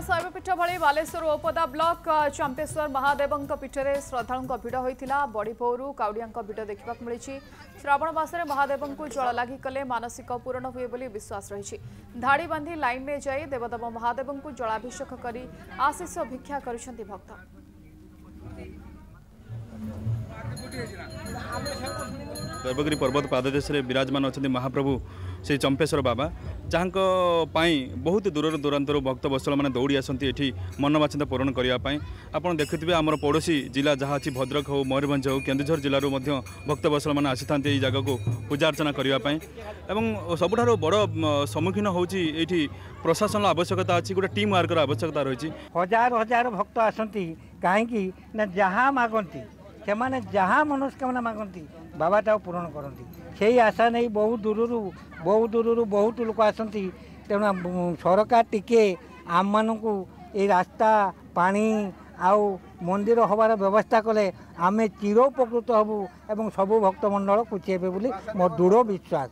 शैवपीठ भली बालेश्वर ओपदा ब्लॉक चंपेश्वर महादेव पीठ में श्रद्धा भिड़ होता बड़ी भोरू काउड़िया भिड़ देखा मिली। श्रावण मासरे महादेव को जल लगी कले मानसिक पूरण हुए बोली विश्वास रही। धाड़ी बांधी लाइन में जाई देवदेव महादेव को जलाभिषेक कर आशीष भिक्षा करुछंती भक्त। देवगिरी पर्वत पाददेश विराजमान अच्छा महाप्रभु से चंपेश्वर बाबा जहाँ बहुत दूर दूरांतर भक्त वत्सल मैंने दौड़ी आसती मनवांछित पूरण करने। आपड़ देखुए आम पड़ोशी जिला जहाँ अच्छी भद्रक हो मयूरभंज हो केन्दुझर जिलूर भक्त वत्सल मैंने आसी था जगह को पूजा अर्चना करने। सबुठ बड़ सम्मुखीन होती प्रशासन आवश्यकता अच्छी गोटे टीम वर्कर आवश्यकता रही। हजार हजार भक्त आसती कहीं जहाँ मागती से जहाँ मनस्कामना मागती बाबा ता पूरण करती से आशा नहीं बहुत दूर बहुत लोक आसती। तेणु सरकार टिके आम मानू ये रास्ता पानी आउ मंदिर हबार व्यवस्था कले आमे चिर उपकृत हबू एवं सबु भक्तमंडल खुशी हेबे बोली मोर दृढ़ विश्वास।